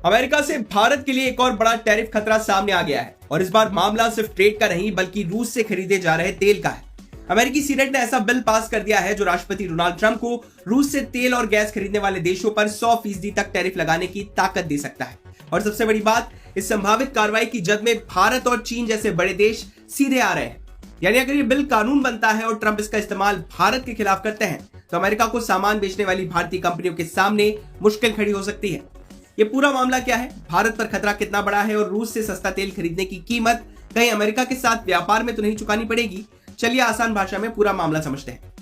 America से भारत के लिए एक और बड़ा टैरिफ खतरा सामने आ गया है और इस बार मामला सिर्फ ट्रेड का नहीं बल्कि रूस से खरीदे जा रहे तेल का है। अमेरिकी सीनेट ने ऐसा बिल पास कर दिया है जो राष्ट्रपति डोनाल्ड ट्रंप को रूस से तेल और गैस खरीदने वाले देशों पर 100% तक टैरिफ लगाने की ताकत दे सकता है। और सबसे बड़ी बात, इस संभावित कार्रवाई की जद में भारत और चीन जैसे बड़े देश सीधे आ रहे हैं। यानी अगर ये बिल कानून बनता है और ट्रंप इसका इस्तेमाल भारत के खिलाफ करते हैं तो अमेरिका को सामान बेचने वाली भारतीय कंपनियों के सामने मुश्किल खड़ी हो सकती है। ये पूरा मामला क्या है, भारत पर खतरा कितना बड़ा है और रूस से सस्ता तेल खरीदने की कीमत कहीं अमेरिका के साथ व्यापार में तो नहीं चुकानी पड़ेगी? चलिए आसान भाषा में पूरा मामला समझते हैं।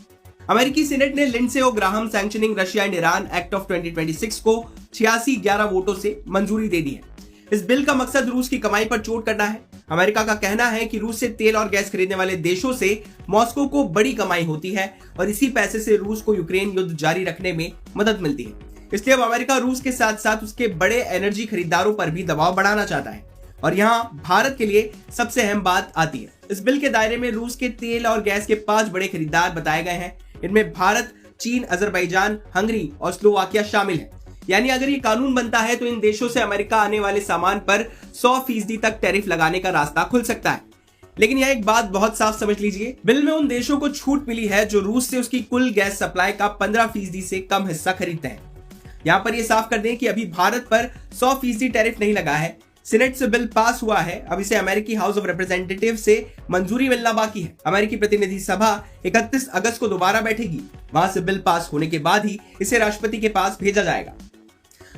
अमेरिकी सीनेट ने Lindsey O Graham sanctioning Russia and Iran act of 2026 को 86-11 वोटों से मंजूरी दे दी है। इस बिल का मकसद रूस की कमाई पर चोट करना है। अमेरिका का कहना है कि रूस से तेल और गैस खरीदने वाले देशों से मॉस्को को बड़ी कमाई होती है और इसी पैसे से रूस को यूक्रेन युद्ध जारी रखने में मदद मिलती है। इसलिए अब अमेरिका रूस के साथ साथ उसके बड़े एनर्जी खरीदारों पर भी दबाव बढ़ाना चाहता है। और यहाँ भारत के लिए सबसे अहम बात आती है। इस बिल के दायरे में रूस के तेल और गैस के 5 बड़े खरीदार बताए गए हैं। इनमें भारत, चीन, अजरबैजान, हंगरी और स्लोवाकिया शामिल है। यानी अगर ये कानून बनता है तो इन देशों से अमेरिका आने वाले सामान पर 100% तक टैरिफ लगाने का रास्ता खुल सकता है। लेकिन यह एक बात बहुत साफ समझ लीजिए, बिल में उन देशों को छूट मिली है जो रूस से उसकी कुल गैस सप्लाई का 15% से कम हिस्सा खरीदते हैं। यहाँ पर यह साफ कर दें कि अभी भारत पर 100% टैरिफ नहीं लगा है। सीनेट से बिल पास हुआ है, अब इसे अमेरिकी हाउस ऑफ रिप्रेजेंटेटिव से मंजूरी मिलना बाकी है। अमेरिकी प्रतिनिधि सभा 31 अगस्त को दोबारा बैठेगी। वहां से बिल पास होने के बाद ही इसे राष्ट्रपति के पास भेजा जाएगा।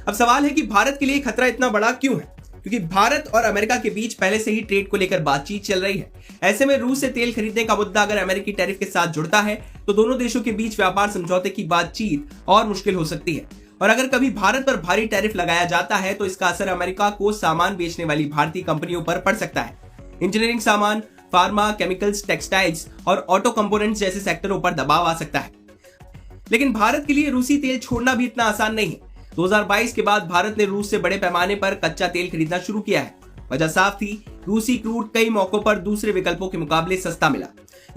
अब सवाल है कि भारत के लिए खतरा इतना बड़ा क्यों है? क्योंकि भारत और अमेरिका के बीच पहले से ही ट्रेड को लेकर बातचीत चल रही है। ऐसे में रूस से तेल खरीदने का मुद्दा अगर अमेरिकी टैरिफ के साथ जुड़ता है तो दोनों देशों के बीच व्यापार समझौते की बातचीत और मुश्किल हो सकती है। और अगर कभी भारत पर भारी टैरिफ लगाया जाता है तो इसका असर अमेरिका को सामान बेचने वाली भारतीय कंपनियों पर पड़ सकता है। इंजीनियरिंग सामान, फार्मा, केमिकल्स, टेक्सटाइल्स और ऑटो कंपोनेंट्स जैसे सेक्टरों पर दबाव आ सकता है। लेकिन भारत के लिए रूसी तेल छोड़ना भी इतना आसान नहीं है। 2022 के बाद भारत ने रूस से बड़े पैमाने पर कच्चा तेल खरीदना शुरू किया है। वजह साफ थी, रूसी क्रूड कई मौकों पर दूसरे विकल्पों के मुकाबले सस्ता मिला।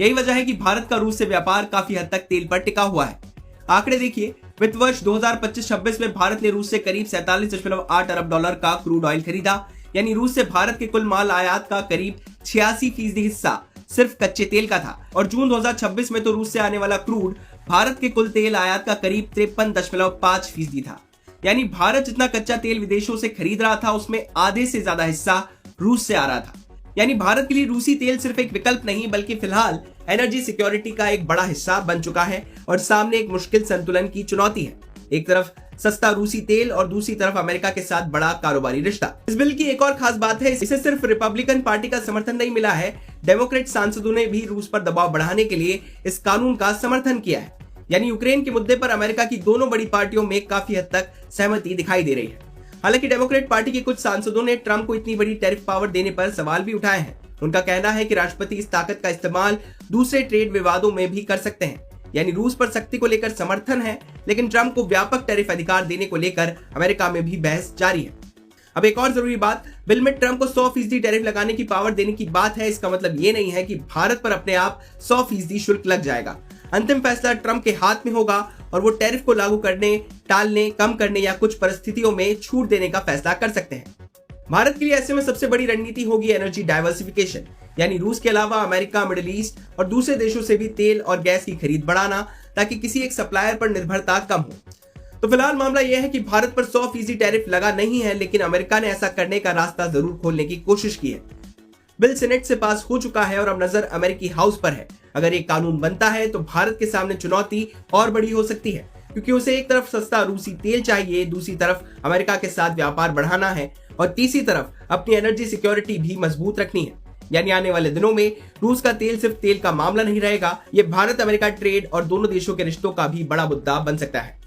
यही वजह है कि भारत का रूस से व्यापार काफी हद तक तेल पर टिका हुआ है। आंकड़े देखिए, वित्त वर्ष 2025-26 में भारत ने रूस से करीब 47.8 अरब डॉलर का क्रूड ऑयल खरीदा। यानी रूस से भारत के कुल माल आयात का करीब 86% हिस्सा सिर्फ कच्चे तेल का था। और जून 2026 में तो रूस से आने वाला क्रूड भारत के कुल तेल आयात का करीब 53.5% था। यानी भारत जितना कच्चा तेल विदेशों से खरीद रहा था उसमें आधे से ज्यादा हिस्सा रूस से आ रहा था। यानी भारत के लिए रूसी तेल सिर्फ एक विकल्प नहीं बल्कि फिलहाल एनर्जी सिक्योरिटी का एक बड़ा हिस्सा बन चुका है और सामने एक मुश्किल संतुलन की चुनौती है। एक तरफ सस्ता रूसी तेल और दूसरी तरफ अमेरिका के साथ बड़ा कारोबारी रिश्ता। इस बिल की एक और खास बात है, इसे सिर्फ रिपब्लिकन पार्टी का समर्थन नहीं मिला है, डेमोक्रेट सांसदों ने भी रूस पर दबाव बढ़ाने के लिए इस कानून का समर्थन किया है। यानी यूक्रेन के मुद्दे पर अमेरिका की दोनों बड़ी पार्टियों में काफी हद तक सहमति दिखाई दे रही है। हालांकि डेमोक्रेट पार्टी के कुछ सांसदों ने ट्रंप को इतनी बड़ी टैरिफ पावर देने पर सवाल भी उठाए हैं। उनका कहना है कि राष्ट्रपति इस ताकत का इस्तेमाल दूसरे ट्रेड विवादों में भी कर सकते हैं। यानी रूस पर सख्ती को लेकर समर्थन है, लेकिन ट्रंप को व्यापक टैरिफ अधिकार देने को लेकर अमेरिका में भी बहस जारी है। अब एक और जरूरी बात, बिल में ट्रंप को 100% टैरिफ लगाने की पावर देने की बात है। इसका मतलब ये नहीं है कि भारत पर अपने आप 100% शुल्क लग जाएगा। अंतिम फैसला ट्रंप के हाथ में होगा और वो टैरिफ को लागू करने, टालने, कम करने या कुछ परिस्थितियों में छूट देने का फैसला कर सकते हैं। भारत के लिए ऐसे में सबसे बड़ी रणनीति होगी एनर्जी डाइवर्सिफिकेशन। यानी रूस के अलावा अमेरिका, मिडिल ईस्ट और दूसरे देशों से भी तेल और गैस की खरीद बढ़ाना ताकि किसी एक सप्लायर पर निर्भरता कम हो। तो फिलहाल मामला यह है कि भारत पर 100% टैरिफ लगा नहीं है, लेकिन अमेरिका ने ऐसा करने का रास्ता जरूर खोलने की कोशिश की है। बिल सीनेट से पास हो चुका है और अब नजर अमेरिकी हाउस पर है। अगर एक कानून बनता है तो भारत के सामने चुनौती और बड़ी हो सकती है, क्योंकि उसे एक तरफ सस्ता रूसी तेल चाहिए, दूसरी तरफ अमेरिका के साथ व्यापार बढ़ाना है और तीसरी तरफ अपनी एनर्जी सिक्योरिटी भी मजबूत रखनी है। यानी आने वाले दिनों में रूस का तेल सिर्फ तेल का मामला नहीं रहेगा, ये भारत अमेरिका ट्रेड और दोनों देशों के रिश्तों का भी बड़ा मुद्दा बन सकता है।